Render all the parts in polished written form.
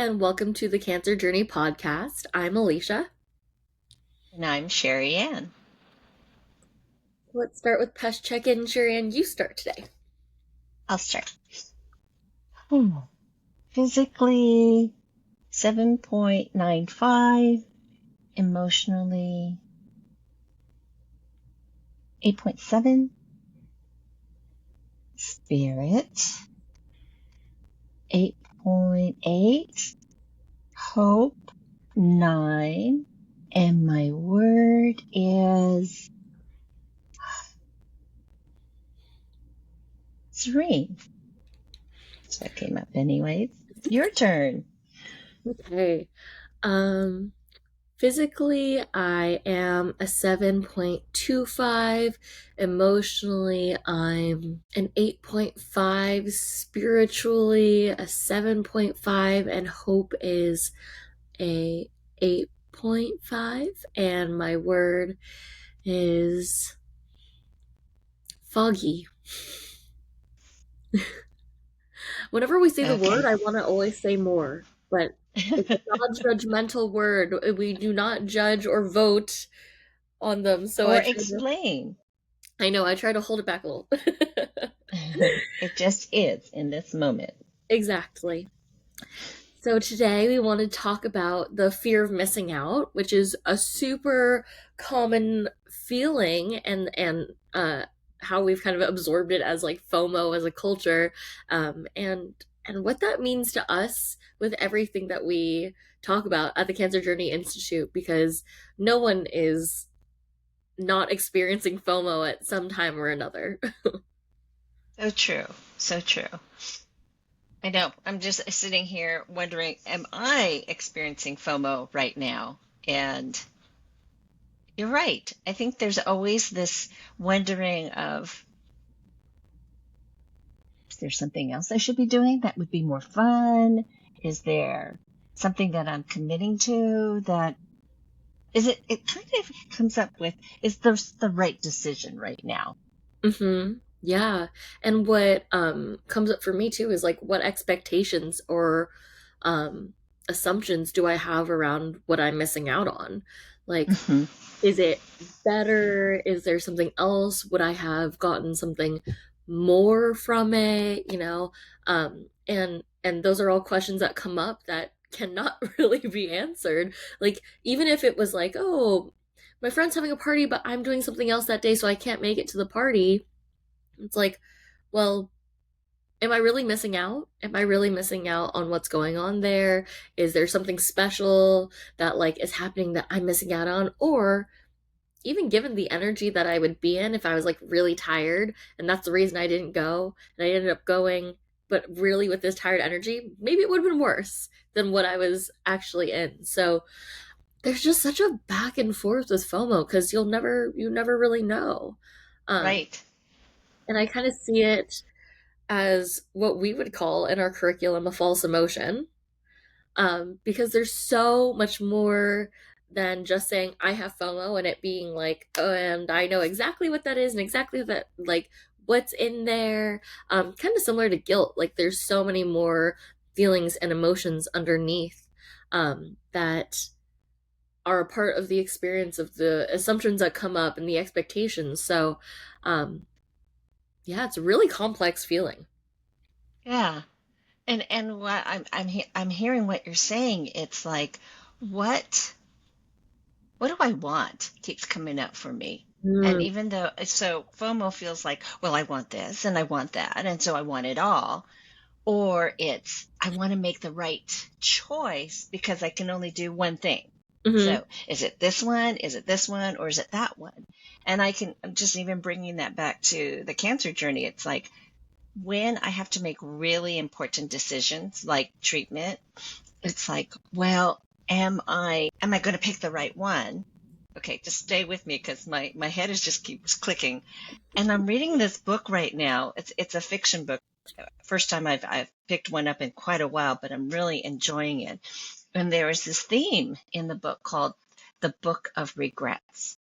and welcome to the Cancer Journey podcast. I'm Alicia. And I'm Sherry Ann. Let's start with pest check-in. Sherry Ann, you start today. I'll start. Physically, 7.95. Emotionally, 8.7. Spirit, 8.8. Hope, 9. And my word is serene. So that came up anyways. Your turn. Okay. Physically, I am a 7.25. Emotionally, I'm an 8.5. Spiritually, a 7.5. And hope is a 8.5. And my word is foggy. Whenever we say the word, Okay. I want to always say more, but it's a non-judgmental word. We do not judge or vote on them, so Or explain. I try to hold it back a little. It just is in this moment. Exactly. So today we want to talk about the fear of missing out, which is a super common feeling and how we've kind of absorbed it as like FOMO as a culture, and what that means to us with everything that we talk about at the Cancer Journey Institute, because no one is not experiencing FOMO at some time or another. So true. So true. I know. I'm just sitting here wondering, am I experiencing FOMO right now? And you're right. I think there's always this wondering of, is there something else I should be doing that would be more fun? Is there something that I'm committing to that it kind of comes up with, is this the right decision right now? Yeah. And what comes up for me too is like what expectations or um assumptions do I have around what I'm missing out on? Like, Hmm. is it better? Is there something else? Would I have gotten something more from it? And those are all questions that come up that cannot really be answered. Like, even if it was like, oh, my friend's having a party, but I'm doing something else that day, so I can't make it to the party. It's like, well, am I really missing out? Am I really missing out on what's going on there? Is there something special that like is happening that I'm missing out on? Or even given the energy that I would be in if I was like really tired, and that's the reason I didn't go, and I ended up going, but really with this tired energy, maybe it would have been worse than what I was actually in. So there's just such a back and forth with FOMO because you never really know. Um, Right. and I kind of see it as what we would call in our curriculum a false emotion, because there's so much more than just saying I have FOMO and it being like, oh, and I know exactly what that is and exactly that, like, what's in there. Kind of similar to guilt. Like, there's so many more feelings and emotions underneath, that are a part of the experience of the assumptions that come up and the expectations. So, um, yeah, it's a really complex feeling. Yeah. And what I'm hearing what you're saying. It's like, what what do I want keeps coming up for me. And Mm, even though, so FOMO feels like, well, I want this and I want that, and so I want it all. Or it's, I want to make the right choice because I can only do one thing. hmm So is it this one? Is it this one? Or is it that one? And I'm just even bringing that back to the cancer journey. It's like when I have to make really important decisions like treatment, it's like, well, am I going to pick the right one? Okay, just stay with me because my head is just keeps clicking. And I'm reading this book right now. It's a fiction book. First time I've picked one up in quite a while, but I'm really enjoying it. And there is this theme in the book called the Book of Regrets.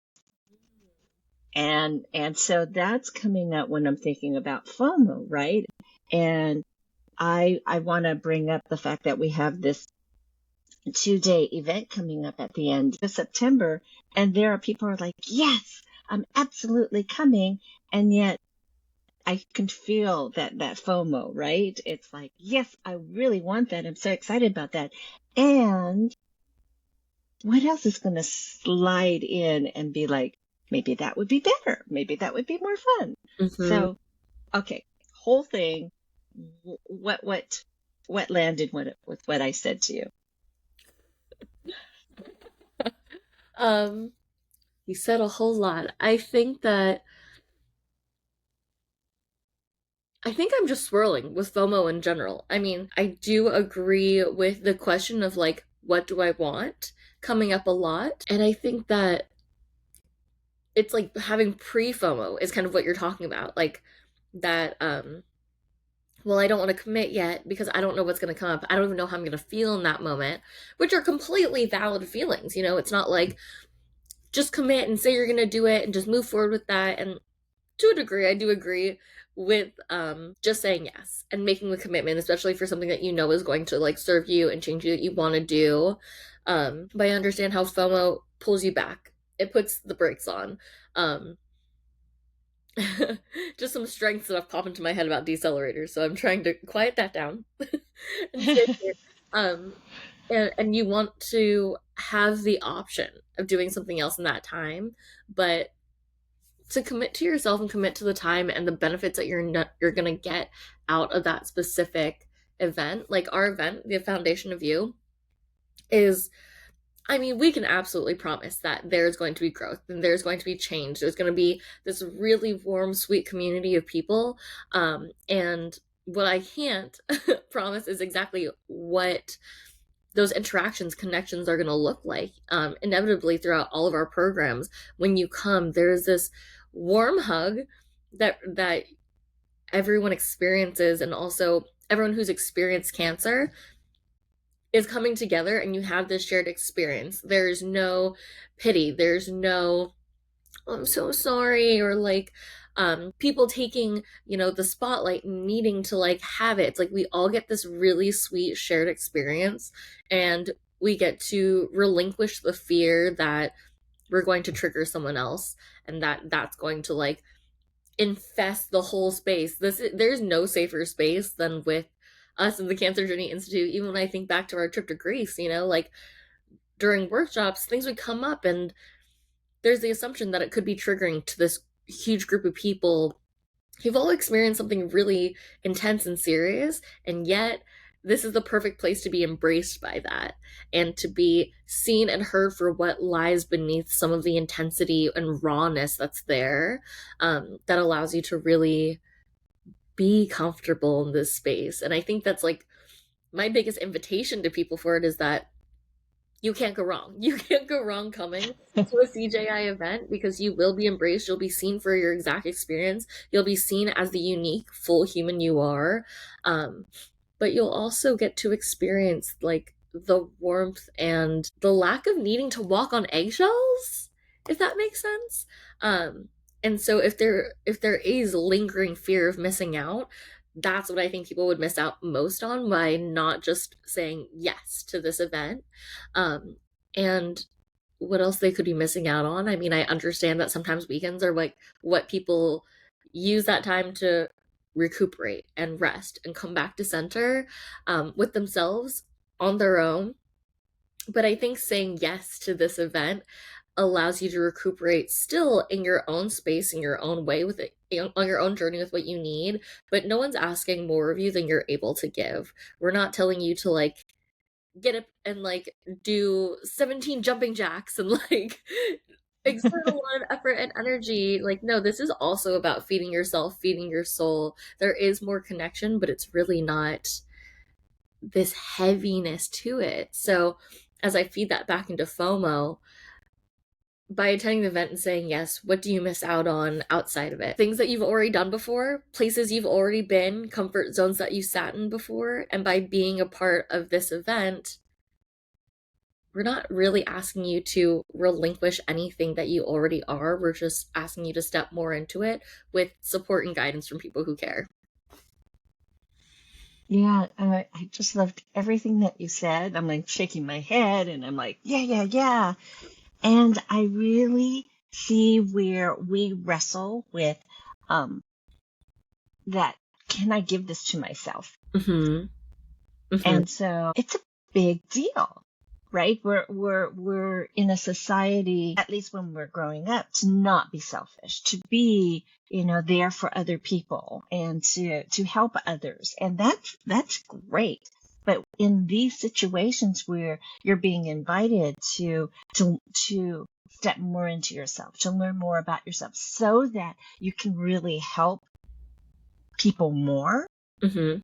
And so that's coming up when I'm thinking about FOMO, right? And I want to bring up the fact that we have this 2-day event coming up at the end of September. And there are people who are like, yes, I'm absolutely coming. And yet I can feel that FOMO, right? It's like, yes, I really want that. I'm so excited about that. And what else is going to slide in and be like, maybe that would be better. Maybe that would be more fun. Mm-hmm. So, okay, whole thing. What, what landed with what I said to you? Um, you said a whole lot. I think I'm just swirling with FOMO in general. I mean, I do agree with the question of like, what do I want coming up a lot. And I think that it's like having pre FOMO is kind of what you're talking about. Like that, well, I don't want to commit yet because I don't know what's going to come up. I don't even know how I'm going to feel in that moment, which are completely valid feelings. You know, it's not like just commit and say you're going to do it and just move forward with that. And to a degree, I do agree with just saying yes and making the commitment, especially for something that you know is going to like serve you and change you that you want to do. But I understand how FOMO pulls you back. It puts the brakes on. Um, just some strengths that have popped into my head about decelerators, so I'm trying to quiet that down and sit here. Um, and you want to have the option of doing something else in that time, but to commit to yourself and commit to the time and the benefits that you're gonna get out of that specific event. Like our event, the Foundation of You, is, I mean, we can absolutely promise that there's going to be growth and there's going to be change. There's going to be this really warm, sweet community of people. And what I can't promise is exactly what those interactions, connections are going to look like. Inevitably, throughout all of our programs, when you come, there's this warm hug that everyone experiences, and also everyone who's experienced cancer is coming together and you have this shared experience. There's no pity. There's no, "Oh, I'm so sorry," or like people taking, the spotlight and needing to like have it. It's like we all get this really sweet shared experience, and we get to relinquish the fear that we're going to trigger someone else and that's going to like infest the whole space. There's no safer space than with us in the Cancer Journey Institute. Even when I think back to our trip to Greece, like during workshops, things would come up, and there's the assumption that it could be triggering to this huge group of people who've all experienced something really intense and serious, and yet this is the perfect place to be embraced by that and to be seen and heard for what lies beneath some of the intensity and rawness that's there, that allows you to really be comfortable in this space. And I think that's like my biggest invitation to people for it is that you can't go wrong. You can't go wrong coming to a CJI event because you will be embraced. You'll be seen for your exact experience. You'll be seen as the unique, full human you are. Um, but you'll also get to experience like the warmth and the lack of needing to walk on eggshells, if that makes sense. Um, and so if there is lingering fear of missing out, that's what I think people would miss out most on by not just saying yes to this event. And what else they could be missing out on? I mean, I understand that sometimes weekends are like what people use that time to recuperate and rest and come back to center, with themselves on their own. But I think saying yes to this event allows you to recuperate still in your own space, in your own way, with it, on your own journey with what you need. But no one's asking more of you than you're able to give. We're not telling you to like get up and like do 17 jumping jacks and like exert a lot of effort and energy. Like, no, this is also about feeding yourself, feeding your soul. There is more connection, but it's really not this heaviness to it. So as I feed that back into FOMO, by attending the event and saying yes, what do you miss out on outside of it? Things that you've already done before, places you've already been, comfort zones that you sat in before. And by being a part of this event, we're not really asking you to relinquish anything that you already are. We're just asking you to step more into it with support and guidance from people who care. Yeah, I just loved everything that you said. I'm like shaking my head and I'm like, yeah, yeah, yeah. And I really see where we wrestle with um, that. Can I give this to myself? Mhm. Mhm. And so it's a big deal, right? We're in a society, at least when we're growing up, to not be selfish, to be, there for other people and to help others. And that's great. But in these situations where you're being invited to step more into yourself, to learn more about yourself so that you can really help people more, Mhm.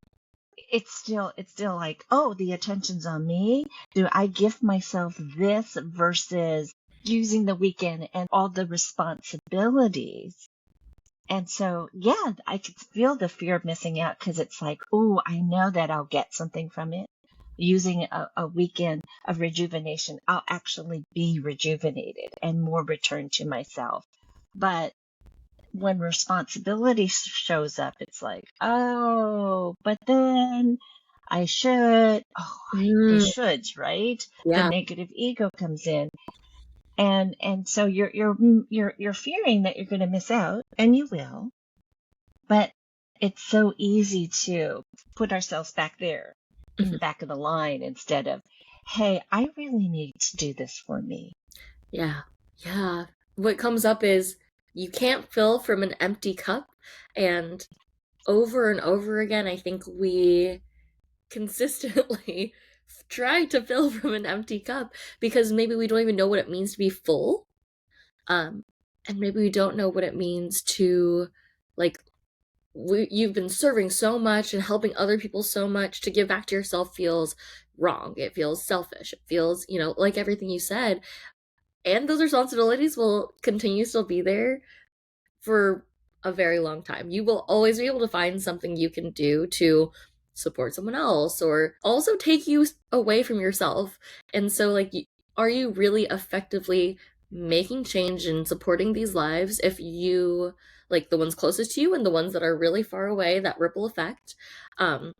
it's still like, oh, the attention's on me. Do I give myself this versus using the weekend and all the responsibilities? And so, yeah, I could feel the fear of missing out because it's like, oh, I know that I'll get something from it. Using a weekend of rejuvenation, I'll actually be rejuvenated and more returned to myself. But when responsibility shows up, it's like, oh, but then I should, oh, the Mm. shoulds, right? The Yeah. negative ego comes in. And so you're fearing that you're going to miss out, and you will, but it's so easy to put ourselves back there in Mhm. the back of the line instead of, hey, I really need to do this for me. Yeah. Yeah. What comes up is you can't fill from an empty cup, and over and over again, I think we consistently try to fill from an empty cup because maybe we don't even know what it means to be full. Um, and maybe we don't know what it means to, like, you've been serving so much and helping other people so much, to give back to yourself feels wrong. It feels selfish. It feels, like everything you said. And those responsibilities will continue to still be there for a very long time. You will always be able to find something you can do to support someone else or also take you away from yourself. And so, like, are you really effectively making change and supporting these lives if you, like the ones closest to you and the ones that are really far away, that ripple effect? Um,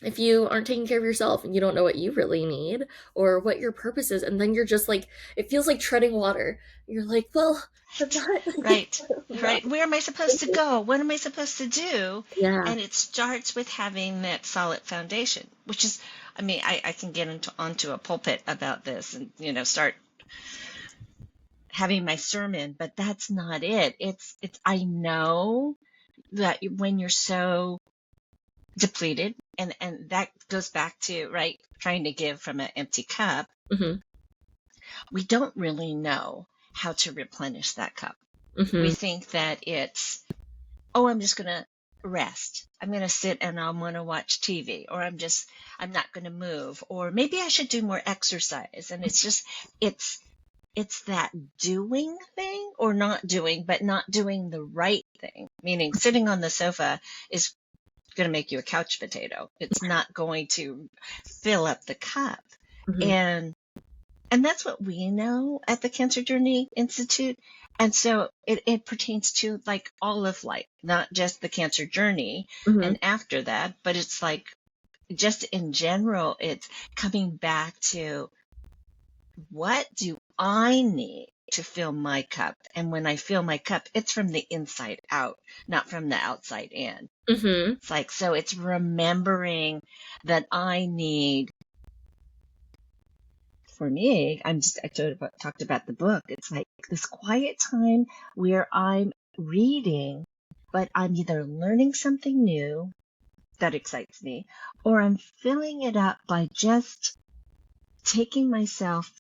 if you aren't taking care of yourself and you don't know what you really need or what your purpose is, and then you're just like, it feels like treading water. You're like, well, I'm not, Right, I'm not right. Where am I supposed to go? What am I supposed to do? Yeah. And it starts with having that solid foundation, which is, I mean, I can get onto a pulpit about this and, start having my sermon, but that's not it. I know that when you're so depleted, and that goes back to, right, trying to give from an empty cup, Mhm. we don't really know how to replenish that cup. We Mhm. think that it's, oh, I'm just going to rest. I'm going to sit and I'm going to watch TV, or I'm not going to move, or maybe I should do more exercise. And it's, it's that doing thing or not doing, but not doing the right thing, meaning sitting on the sofa is going to make you a couch potato. It's not going to fill up the cup. Mhm. And and that's what we know at the Cancer Journey Institute. And so it pertains to like all of life, not just the cancer journey Mhm. and after that, but it's like just in general, it's coming back to, what do I need to fill my cup? And when I fill my cup, it's from the inside out, not from the outside in. Mhm. It's like, so it's remembering that I need, for me, talked about the book. It's like this quiet time where I'm reading, but I'm either learning something new that excites me, or I'm filling it up by just taking myself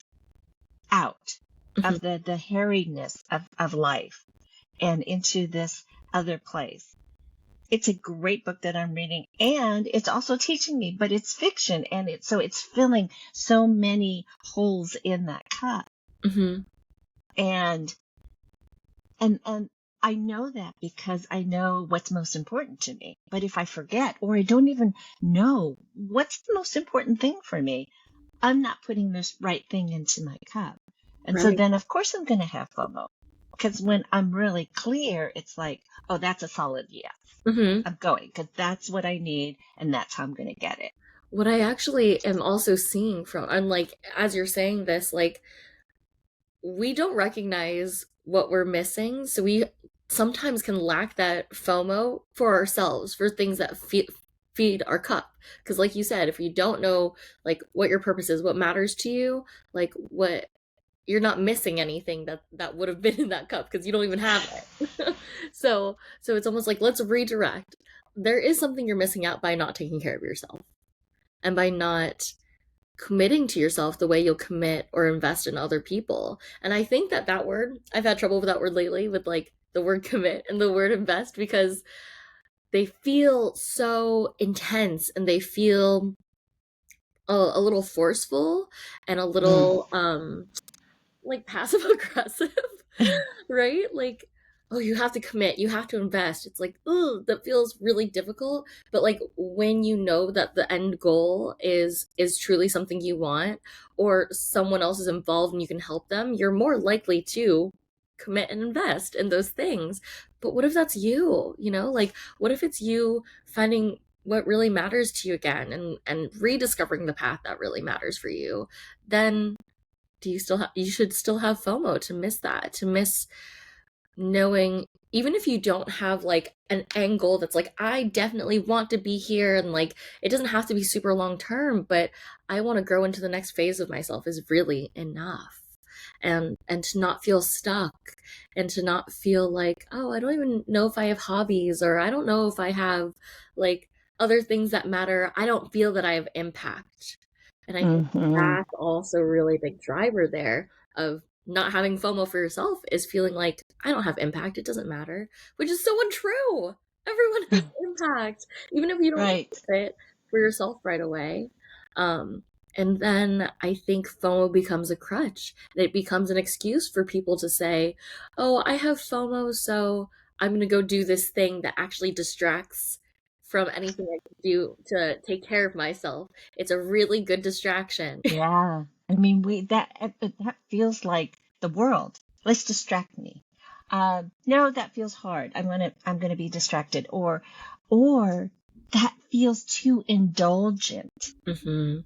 out Mhm. of the harriedness of life and into this other place. It's a great book that I'm reading, and it's also teaching me, but it's fiction, and it's filling so many holes in that cup. Mhm. And and I know that because I know what's most important to me. But if I forget, or I don't even know what's the most important thing for me, I'm not putting this right thing into my cup. And so Right. then, of course, I'm going to have FOMO. Because when I'm really clear, it's like, oh, that's a solid yes. Hmm. I'm going because that's what I need and that's how I'm going to get it. What I actually am also seeing from, and like, as you're saying this, like, we don't recognize what we're missing. So we sometimes can lack that FOMO for ourselves, for things that feed our cup. Because, like you said, if you don't know, like, what your purpose is, what matters to you, like, what you're not missing anything that would have been in that cup because you don't even have it. So it's almost like, let's redirect. There is something you're missing out by not taking care of yourself and by not committing to yourself the way you'll commit or invest in other people. And I think that that word, I've had trouble with that word lately, with like the word commit and the word invest, because they feel so intense and they feel a little forceful and a Mm. little like passive aggressive, right? Like, oh, you have to commit, you have to invest. It's like, oh, that feels really difficult. But like, when you know that the end goal is truly something you want, or someone else is involved and you can help them, you're more likely to commit and invest in those things. But what if that's you? You know, like, what if it's you finding what really matters to you again, and rediscovering the path that really matters for you? Then do you still have, you should still have FOMO to miss that, to miss knowing, even if you don't have like an end goal that's like, I definitely want to be here, and like, it doesn't have to be super long term, but I want to grow into the next phase of myself, is really enough. And to not feel stuck, and to not feel like, oh, I don't even know if I have hobbies, or I don't know if I have like other things that matter. I don't feel that I have impact. And I think Hmm. that's also a really big driver there of not having FOMO for yourself, is feeling like, I don't have impact, it doesn't matter, which is so untrue. Everyone has impact, even if you don't Right. notice it for yourself right away. Um, and then I think FOMO becomes a crutch. It becomes an excuse for people to say, oh, I have FOMO, so I'm going to go do this thing that actually distracts from anything I can do to take care of myself. It's a really good distraction. Yeah. I mean, that feels like the world. Let's distract me. No, that feels hard. I'm gonna be distracted, or that feels too indulgent. Hmm.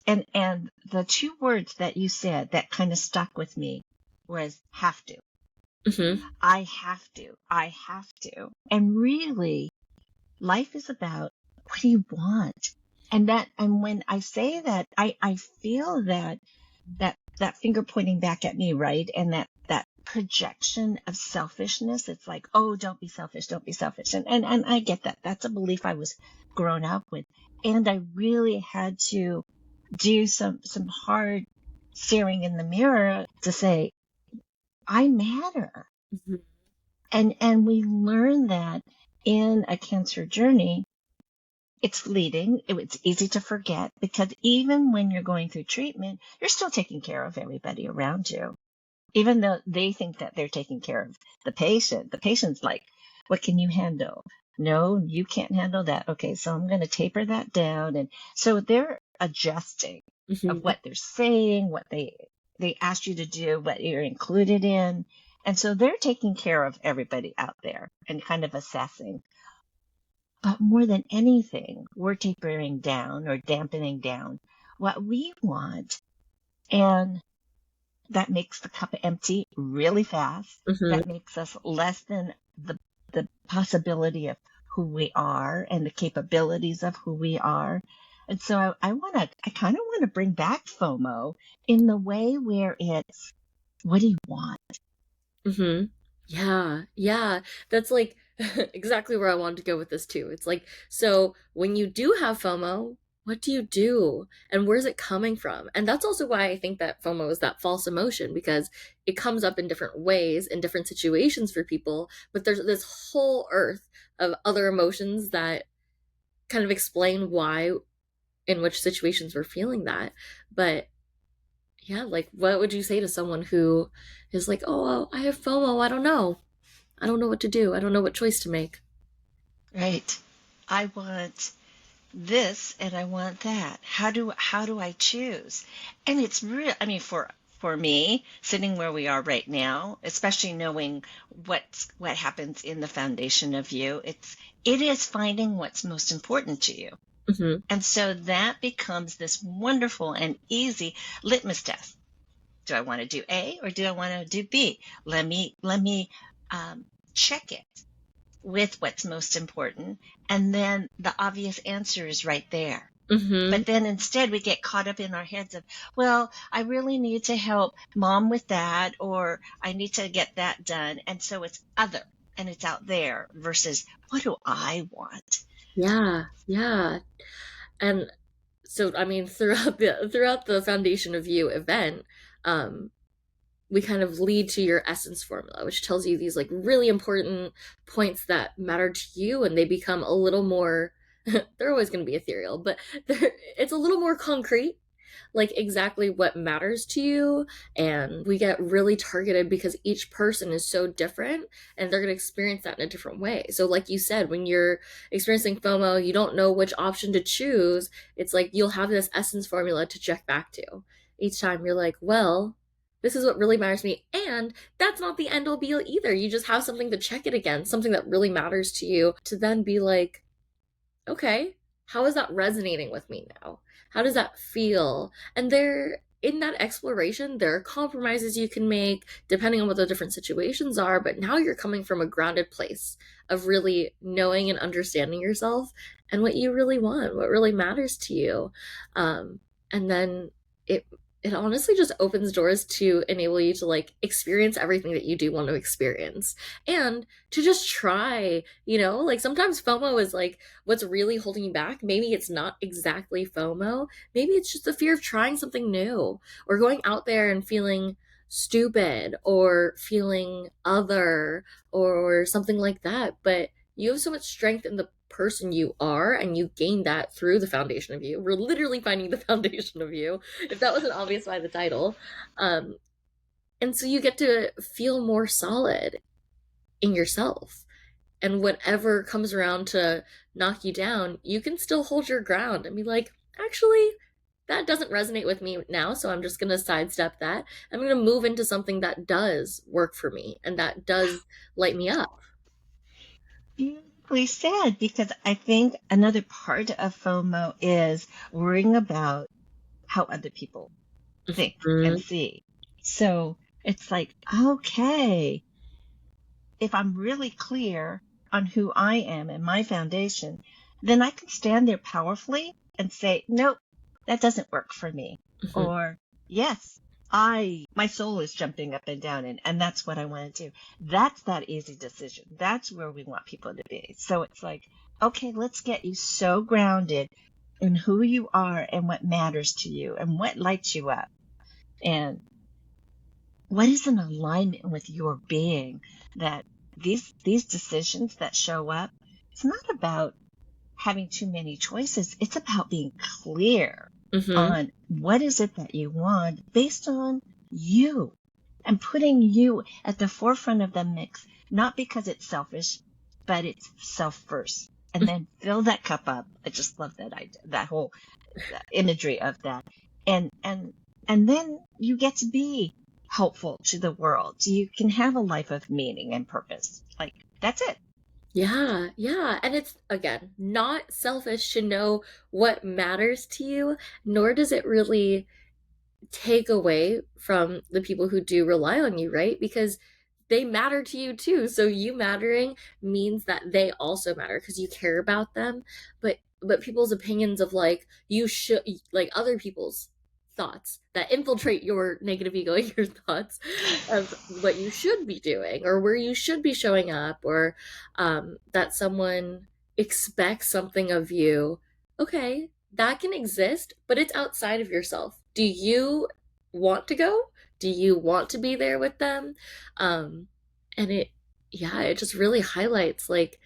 And the two words that you said that kind of stuck with me was have to. Hmm. I have to. I have to. And really, life is about what do you want? And when I say that, I feel that finger pointing back at me, right? And that projection of selfishness. It's like, oh, don't be selfish, don't be selfish. And I get that. That's a belief I was grown up with. And I really had to do some hard staring in the mirror to say, I matter. Hmm. And we learn that in a cancer journey. It's fleeting. It's easy to forget because even when you're going through treatment, you're still taking care of everybody around you. Even though they think that they're taking care of the patient's like, what can you handle? No, you can't handle that. Okay, so I'm going to taper that down. And so they're adjusting of Hmm. what they're saying, what they asked you to do, what you're included in. And so they're taking care of everybody out there and kind of assessing. But more than anything, we're tapering down or dampening down what we want. And that makes the cup empty really fast. Hmm. That makes us less than the possibility of who we are and the capabilities of who we are. And so I kind of want to bring back FOMO in the way where it's, what do you want? Hmm. Yeah, yeah. That's like exactly where I wanted to go with this too. It's like, so when you do have FOMO, what do you do? And where's it coming from? And that's also why I think that FOMO is that false emotion, because it comes up in different ways, in different situations for people, but there's this whole earth of other emotions that kind of explain why, in which situations we're feeling that. But yeah, like, what would you say to someone who is like, oh, well, I have FOMO, I don't know. I don't know what to do. I don't know what choice to make. Right. I want this and I want that. How do I choose? And it's real. I mean, for for me, sitting where we are right now, especially knowing what happens in the foundation of you, it is finding what's most important to you. Hmm. And so that becomes this wonderful and easy litmus test. Do I want to do A or do I want to do B? Let me check it with what's most important, and then the obvious answer is right there. Hmm. But then instead we get caught up in our heads of, well, I really need to help mom with that, or I need to get that done. And so it's other and it's out there versus what do I want? Yeah, yeah. And so, I mean, throughout the Foundation of You event, um, we kind of lead to your essence formula, which tells you these like really important points that matter to you, and they become a little more. They're always going to be ethereal, but it's a little more concrete, like exactly what matters to you. And we get really targeted because each person is so different and they're going to experience that in a different way. So like you said, when you're experiencing FOMO, you don't know which option to choose. It's like you'll have this essence formula to check back to each time. You're like, well, this is what really matters to me. And that's not the end all be all either. You just have something to check it against, something that really matters to you, to then be like, okay, how is that resonating with me now? How does that feel? And there, in that exploration, there are compromises you can make depending on what the different situations are. But now you're coming from a grounded place of really knowing and understanding yourself and what you really want, what really matters to you. And then it it honestly just opens doors to enable you to like experience everything that you do want to experience and to just try, like sometimes FOMO is like what's really holding you back. Maybe it's not exactly FOMO. Maybe it's just the fear of trying something new or going out there and feeling stupid or feeling other or something like that. But you have so much strength in the person you are, and you gain that through the foundation of you. We're literally finding the foundation of you, if that wasn't obvious by the title. Um, and so you get to feel more solid in yourself. And whatever comes around to knock you down, you can still hold your ground and be like, actually, that doesn't resonate with me now, so I'm just going to sidestep that. I'm going to move into something that does work for me and that does light me up. Beautifully said, because I think another part of FOMO is worrying about how other people think and Mhm. see. So it's like, okay, if I'm really clear on who I am and my foundation, then I can stand there powerfully and say, nope, that doesn't work for me. Mhm. Or, yes, my soul is jumping up and down and that's what I want to do. That's that easy decision. That's where we want people to be. So it's like, okay, let's get you so grounded in who you are and what matters to you and what lights you up. And what is in alignment with your being, that these decisions that show up, it's not about having too many choices. It's about being clear Mhm. on what is it that you want based on you and putting you at the forefront of the mix, not because it's selfish, but it's self first. And then fill that cup up. I just love that idea, that whole imagery of that. And then you get to be helpful to the world. You can have a life of meaning and purpose. Like that's it. Yeah, yeah. And it's, again, not selfish to know what matters to you, nor does it really take away from the people who do rely on you, right? Because they matter to you too. So you mattering means that they also matter because you care about them. But people's opinions of like you should, like other people's thoughts that infiltrate your negative ego and your thoughts of what you should be doing or where you should be showing up, or that someone expects something of you. Okay, that can exist, but it's outside of yourself. Do you want to go? Do you want to be there with them? Um, and yeah, it just really highlights like,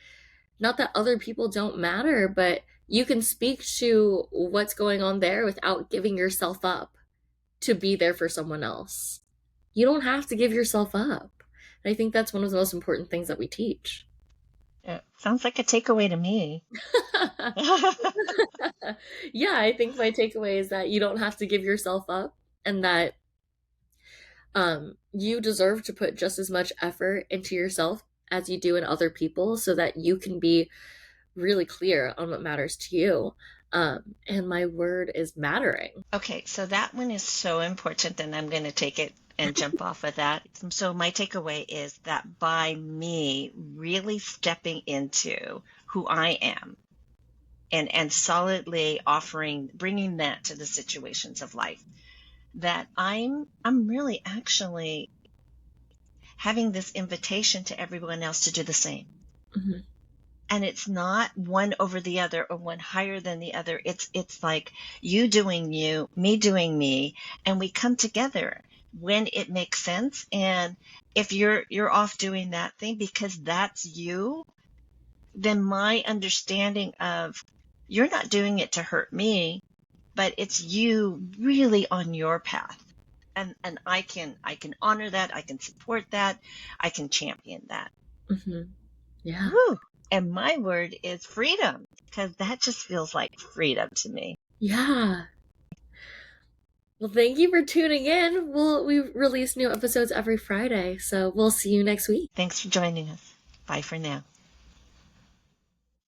not that other people don't matter, but you can speak to what's going on there without giving yourself up to be there for someone else. You don't have to give yourself up. And I think that's one of the most important things that we teach. Sounds like a takeaway to me. Yeah, I think my takeaway is that you don't have to give yourself up, and that You deserve to put just as much effort into yourself as you do in other people so that you can be really clear on what matters to you. And my word is mattering. Okay, so that one is so important, and I'm going to take it and jump off of that. So, my takeaway is that by me really stepping into who I am and solidly offering, bringing that to the situations of life, that I'm really actually having this invitation to everyone else to do the same. Mhm. And it's not one over the other or one higher than the other. It's like you doing you, me doing me, and we come together when it makes sense. And if you're off doing that thing because that's you, then my understanding of you're not doing it to hurt me, but it's you really on your path. And I can honor that, I can support that, I can champion that. Mhm. Yeah. Woo! And my word is freedom, because that just feels like freedom to me. Yeah. Well, thank you for tuning in. We release new episodes every Friday, so we'll see you next week. Thanks for joining us. Bye for now.